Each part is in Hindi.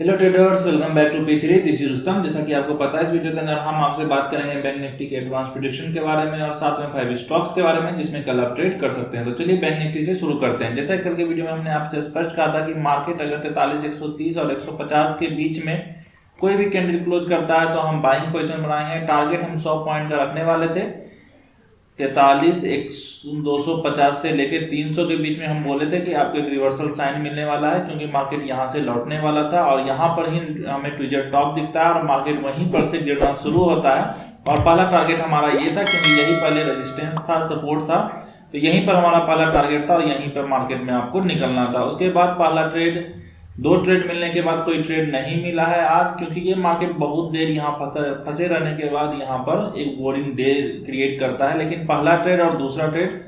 Hello traders, welcome back to P3। This is Rustam. जैसा कि आपको पता है, इस वीडियो के अंदर हम आपसे बात करेंगे बैंक निफ्टी के एडवांस प्रेडिक्शन के बारे में और साथ में 5 स्टॉक्स के बारे में जिसमें कल आप ट्रेड कर सकते हैं। तो चलिए बैंक निफ्टी से शुरू करते हैं। जैसा कल के वीडियो में हमने आपसे स्पष्ट कहा था कि मार्केट अगर 43 130 और 150 के बीच में कोई भी कैंडल क्लोज करता है तो हम बाइंग पोजिशन बनाएंगे। टारगेट हम 100 पॉइंट का रखने वाले थे। 43 250 से लेकर 300 के बीच में हम बोले थे कि आपको एक रिवर्सल साइन मिलने वाला है, क्योंकि मार्केट यहां से लौटने वाला था और यहां पर ही हमें ट्विजर टॉप दिखता है और मार्केट वहीं पर से गिरना शुरू होता है। और पहला टारगेट हमारा ये था, क्योंकि यही पहले रेजिस्टेंस था, सपोर्ट था, तो यहीं पर हमारा पहला टारगेट था और यहीं पर मार्केट में आपको निकलना था। उसके बाद पहला ट्रेड, दो ट्रेड मिलने के बाद कोई ट्रेड नहीं मिला है आज, क्योंकि ये मार्केट बहुत देर यहाँ फंसे रहने के बाद यहाँ पर एक बोरिंग डे क्रिएट करता है। लेकिन पहला ट्रेड और दूसरा ट्रेड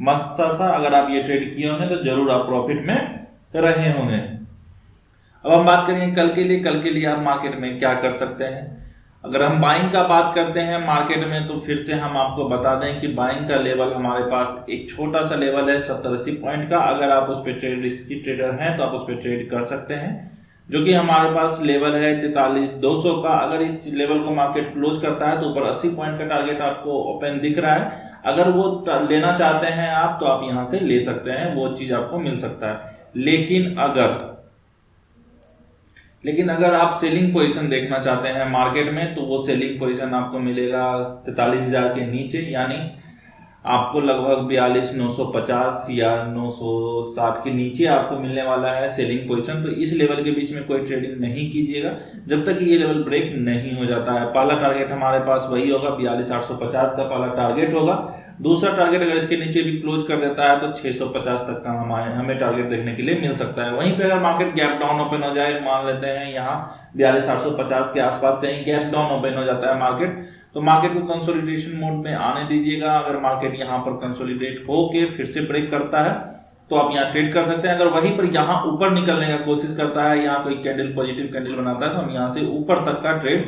मस्त सा था। अगर आप ये ट्रेड किए होंगे तो जरूर आप प्रॉफिट में रहे होंगे। अब हम बात करेंगे कल के लिए आप मार्केट में क्या कर सकते हैं। अगर हम बाइंग का बात करते हैं मार्केट में, तो फिर से हम आपको बता दें कि बाइंग का लेवल हमारे पास एक छोटा सा लेवल है 70-80 पॉइंट का। अगर आप उस पर ट्रेड रिस्की ट्रेडर हैं तो आप उस पर ट्रेड कर सकते हैं, जो कि हमारे पास लेवल है 43-200 का। अगर इस लेवल को मार्केट क्लोज करता है तो ऊपर 80 पॉइंट का टारगेट आपको ओपन दिख रहा है। अगर वो लेना चाहते हैं आप तो आप यहां से ले सकते हैं, वो चीज आपको मिल सकता है। लेकिन अगर आप सेलिंग पोजीशन देखना चाहते हैं मार्केट में, तो वो सेलिंग पोजीशन आपको मिलेगा 43,000 के नीचे, यानी आपको लगभग 42,950 या 960 के नीचे आपको मिलने वाला है सेलिंग पोजीशन। तो इस लेवल के बीच में कोई ट्रेडिंग नहीं कीजिएगा जब तक कि ये लेवल ब्रेक नहीं हो जाता है। पहला टारगेट हमारे पास वही होगा, 42,850 का पहला टारगेट होगा। दूसरा टारगेट अगर इसके नीचे भी क्लोज कर देता है तो 650 तक का हमें टारगेट देखने के लिए मिल सकता है। वहीं पे अगर मार्केट गैप डाउन ओपन हो जाए, मान लेते हैं यहाँ 42,850 के आसपास कहीं गैप डाउन ओपन हो जाता है मार्केट, तो मार्केट को कंसोलिडेशन मोड में आने दीजिएगा। अगर मार्केट यहाँ पर कंसोलिडेट होके फिर से ब्रेक करता है तो आप यहाँ ट्रेड कर सकते हैं। अगर वहीं पर यहाँ ऊपर निकलने का कोशिश करता है, यहाँ कोई कैंडल पॉजिटिव कैंडल बनाता है, तो हम यहाँ से ऊपर तक का ट्रेड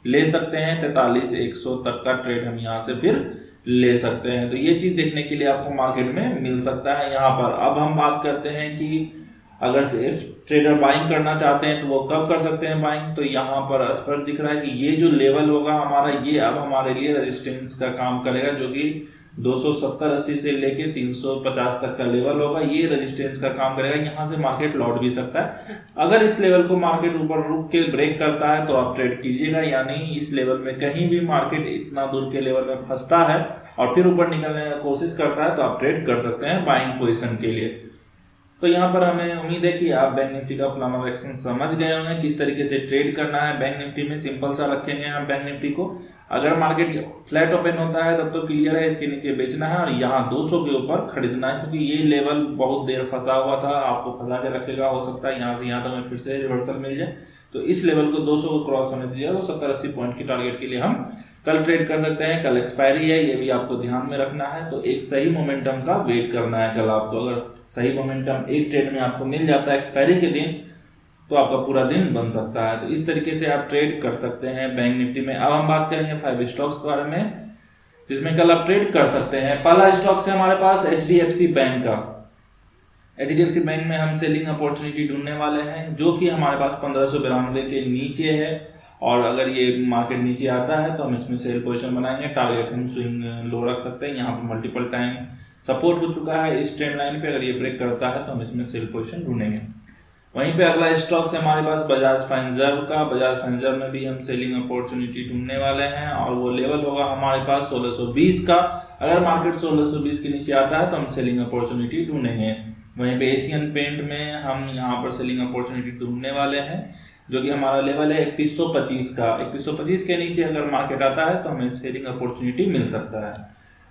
ले सकते हैं। 43,100 तक का ट्रेड हम यहाँ से फिर ले सकते हैं। तो ये चीज देखने के लिए आपको मार्केट में मिल सकता है यहाँ पर। अब हम बात करते हैं कि अगर सिर्फ ट्रेडर बाइंग करना चाहते हैं तो वो कब कर सकते हैं बाइंग। तो यहाँ पर स्पष्ट दिख रहा है कि ये जो लेवल होगा हमारा, ये अब हमारे लिए रेजिस्टेंस का काम करेगा, जो कि 270-80 से लेके 350 तक का लेवल होगा। ये रेजिस्टेंस का काम करेगा। यहाँ से मार्केट लौट भी सकता है। अगर इस लेवल को मार्केट ऊपर रुक के ब्रेक करता है तो आप ट्रेड कीजिएगा, यानी इस लेवल में कहीं भी मार्केट इतना दूर के लेवल में फंसता है और फिर ऊपर निकलने की कोशिश करता है तो आप ट्रेड कर सकते हैं बाइंग पोजिशन के लिए। तो यहाँ पर हमें उम्मीद है कि आप बैंक निफ्टी का प्लान ऑफ एक्शन समझ गए होंगे, किस तरीके से ट्रेड करना है बैंक निफ्टी में। सिंपल सा रखेंगे आप बैंक निफ्टी को। अगर मार्केट फ्लैट ओपन होता है तब तो क्लियर है, इसके नीचे बेचना है और यहाँ 200 के ऊपर खरीदना है, क्योंकि ये लेवल बहुत देर फंसा हुआ था, आपको फंसा के रखेगा। हो सकता है यहाँ से यहाँ तक हमें फिर से रिवर्सल मिल जाए, तो इस लेवल को 200 को क्रॉस होने दीजिएगा। तो 70-80 पॉइंट की टारगेट के लिए हम कल ट्रेड कर सकते हैं। कल एक्सपायरी है, ये भी आपको ध्यान में रखना है। तो एक सही मोमेंटम का वेट करना है कल आपको। अगर सही मोमेंटम एक ट्रेड में आपको मिल जाता है एक्सपायरी के दिन, तो आपका पूरा दिन बन सकता है। तो इस तरीके से आप ट्रेड कर सकते हैं बैंक निफ्टी में। अब हम बात करेंगे 5 स्टॉक्स के बारे में, जिसमें कल आप ट्रेड कर सकते हैं। पहला स्टॉक है हमारे पास HDFC बैंक का। HDFC बैंक में हम सेलिंग अपॉर्चुनिटी ढूंढने वाले हैं, जो कि हमारे पास 1592 के नीचे है। और अगर ये मार्केट नीचे आता है तो हम इसमें सेल पोजीशन बनाएंगे। टारगेट हम स्विंग लो रख सकते हैं। यहाँ पर मल्टीपल टाइम सपोर्ट हो चुका है इस ट्रेंड लाइन पे। अगर ये ब्रेक करता है तो हम इसमें सेल पोजीशन ढूंढेंगे। वहीं पे अगला स्टॉक है हमारे पास बजाज फाइनेंसर्व का। बजाज फाइनेंसर्व में भी हम सेलिंग अपॉर्चुनिटी ढूंढने वाले हैं और वो लेवल होगा हमारे पास 1620 का। अगर मार्केट 1620 के नीचे आता है तो हम सेलिंग अपॉर्चुनिटी ढूंढेंगे। वहीं पे एशियन पेंट में हम यहाँ पर सेलिंग अपॉर्चुनिटी ढूंढने वाले हैं, जो कि हमारा लेवल है 3125 का। 3125 के नीचे अगर मार्केट आता है तो हमें सेलिंग अपॉर्चुनिटी मिल सकता है।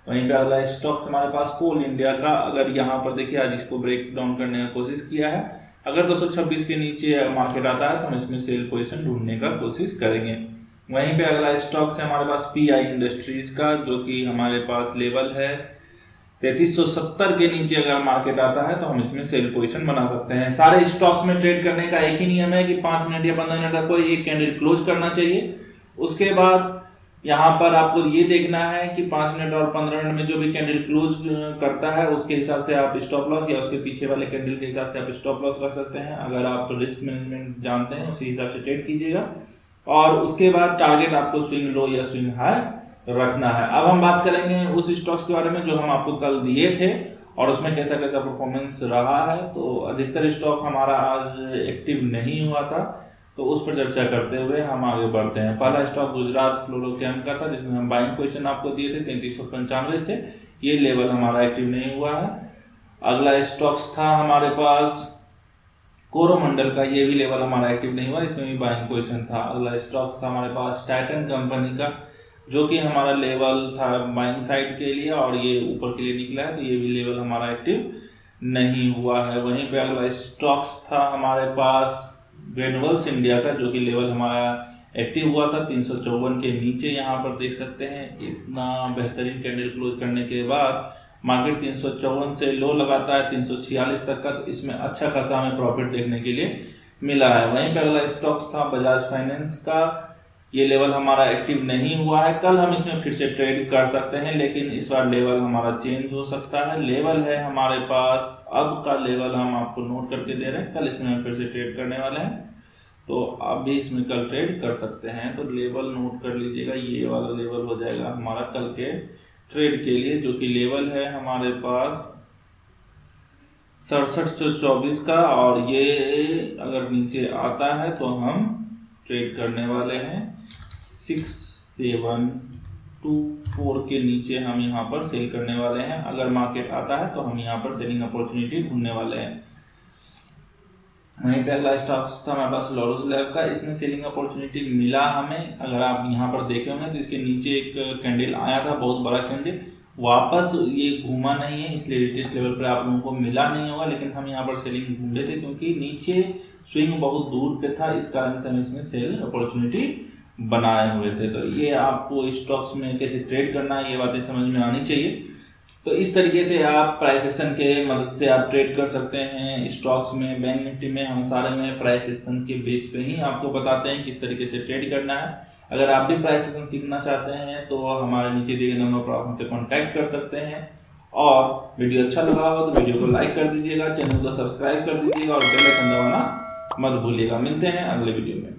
वहीं पे अगला स्टॉक हमारे पास कोल इंडिया का। अगर यहाँ पर देखिए आज इसको ब्रेक डाउन करने का कोशिश किया है। अगर 226 के नीचे मार्केट आता है तो हम इसमें सेल पोजीशन ढूंढने का कोशिश करेंगे। वहीं पे अगला स्टॉक है हमारे पास PI इंडस्ट्रीज का, जो कि हमारे पास लेवल है 3370 के नीचे अगर मार्केट आता है तो हम इसमें सेल पोजीशन बना सकते हैं। सारे स्टॉक्स में ट्रेड करने का एक ही नियम है कि 5 मिनट या 15 मिनट का कोई एक कैंडल क्लोज करना चाहिए। उसके बाद यहाँ पर आपको ये देखना है कि 5 मिनट और 15 मिनट में जो भी कैंडल क्लोज करता है उसके हिसाब से आप स्टॉप लॉस या उसके पीछे वाले कैंडल के हिसाब से आप स्टॉप लॉस रख सकते हैं। अगर आप रिस्क मैनेजमेंट जानते हैं उसी हिसाब से ट्रेड कीजिएगा और उसके बाद टारगेट आपको स्विंग लो या स्विंग हाई रखना है। अब हम बात करेंगे उस स्टॉक्स के बारे में जो हम आपको कल दिए थे और उसमें कैसा कैसा परफॉर्मेंस रहा है। तो अधिकतर स्टॉक हमारा आज एक्टिव नहीं हुआ था, तो उस पर चर्चा करते हुए हम आगे बढ़ते हैं। पहला स्टॉक गुजरात फ्लोरोकेम का था जिसमें हम बाइंग पोजीशन आपको दिए थे 3395 से, ये लेवल हमारा एक्टिव नहीं हुआ है। अगला स्टॉक्स था हमारे पास कोरोमंडल का, ये भी लेवल हमारा एक्टिव नहीं हुआ, इसमें भी बाइंग पोजीशन था। अगला स्टॉक्स था हमारे पास टाइटन कंपनी का, जो कि हमारा लेवल था बाइंग साइड के लिए और ये ऊपर के लिए निकला है, तो ये भी लेवल हमारा एक्टिव नहीं हुआ है। वहीं पे अगला स्टॉक्स था हमारे पास ग्रेनुअल्स इंडिया का, जो कि लेवल हमारा एक्टिव हुआ था 354 के नीचे। यहाँ पर देख सकते हैं इतना बेहतरीन कैंडल क्लोज करने के बाद मार्केट 354 से लो लगाता है 346 तक का, तो इसमें अच्छा खासा हमें प्रॉफिट देखने के लिए मिला है। वहीं पर अगला स्टॉक्स था बजाज फाइनेंस का, ये लेवल हमारा एक्टिव नहीं हुआ है। कल हम इसमें फिर से ट्रेड कर सकते हैं, लेकिन इस बार लेवल हमारा चेंज हो सकता है। लेवल है हमारे पास, अब का लेवल हम आपको नोट करके दे रहे हैं, कल इसमें हम फिर से ट्रेड करने वाले हैं, तो आप भी इसमें कल ट्रेड कर सकते हैं। तो लेवल नोट कर लीजिएगा, ये वाला लेवल हो जाएगा हमारा कल के ट्रेड के लिए, जो कि लेवल है हमारे पास 6724 का, और ये अगर नीचे आता है तो हम ट्रेड करने वाले हैं 6724 के नीचे हम यहाँ पर सेल करने वाले हैं। अगर मार्केट आता है तो हम यहाँ पर सेलिंग अपॉर्चुनिटी ढूंढने वाले हैं। वहीं पे अगला स्टॉक्स था हमारे पास लॉरस लैब का, इसमें सेलिंग अपॉर्चुनिटी मिला हमें। अगर आप यहाँ पर देखे होंगे तो इसके नीचे एक कैंडल आया था, बहुत बड़ा कैंडल, वापस ये घूमा नहीं है, इसलिए रिटेस्ट लेवल पर आप लोगों को मिला नहीं होगा, लेकिन हम यहाँ पर सेलिंग ढूंढे थे क्योंकि नीचे स्विंग बहुत दूर पे था, इस कारण से हम इसमें सेल अपॉर्चुनिटी बनाए हुए थे। तो ये आपको स्टॉक्स में कैसे ट्रेड करना है ये बातें समझ में आनी चाहिए। तो इस तरीके से आप प्राइस एक्शन के मदद से आप ट्रेड कर सकते हैं स्टॉक्स में। बैंक निफ्टी में हम सारे में प्राइस एक्शन के बेस पे ही आपको बताते हैं किस तरीके से ट्रेड करना है। अगर आप भी प्राइस एक्शन सीखना चाहते हैं तो हमारे नीचे दिए गए नंबर पर आप हमसे कॉन्टैक्ट कर सकते हैं। और वीडियो अच्छा लगा हो तो वीडियो को लाइक कर दीजिएगा, चैनल को सब्सक्राइब कर दीजिएगा और बेल आइकन दबाना मत भूलिएगा। मिलते हैं अगले वीडियो में।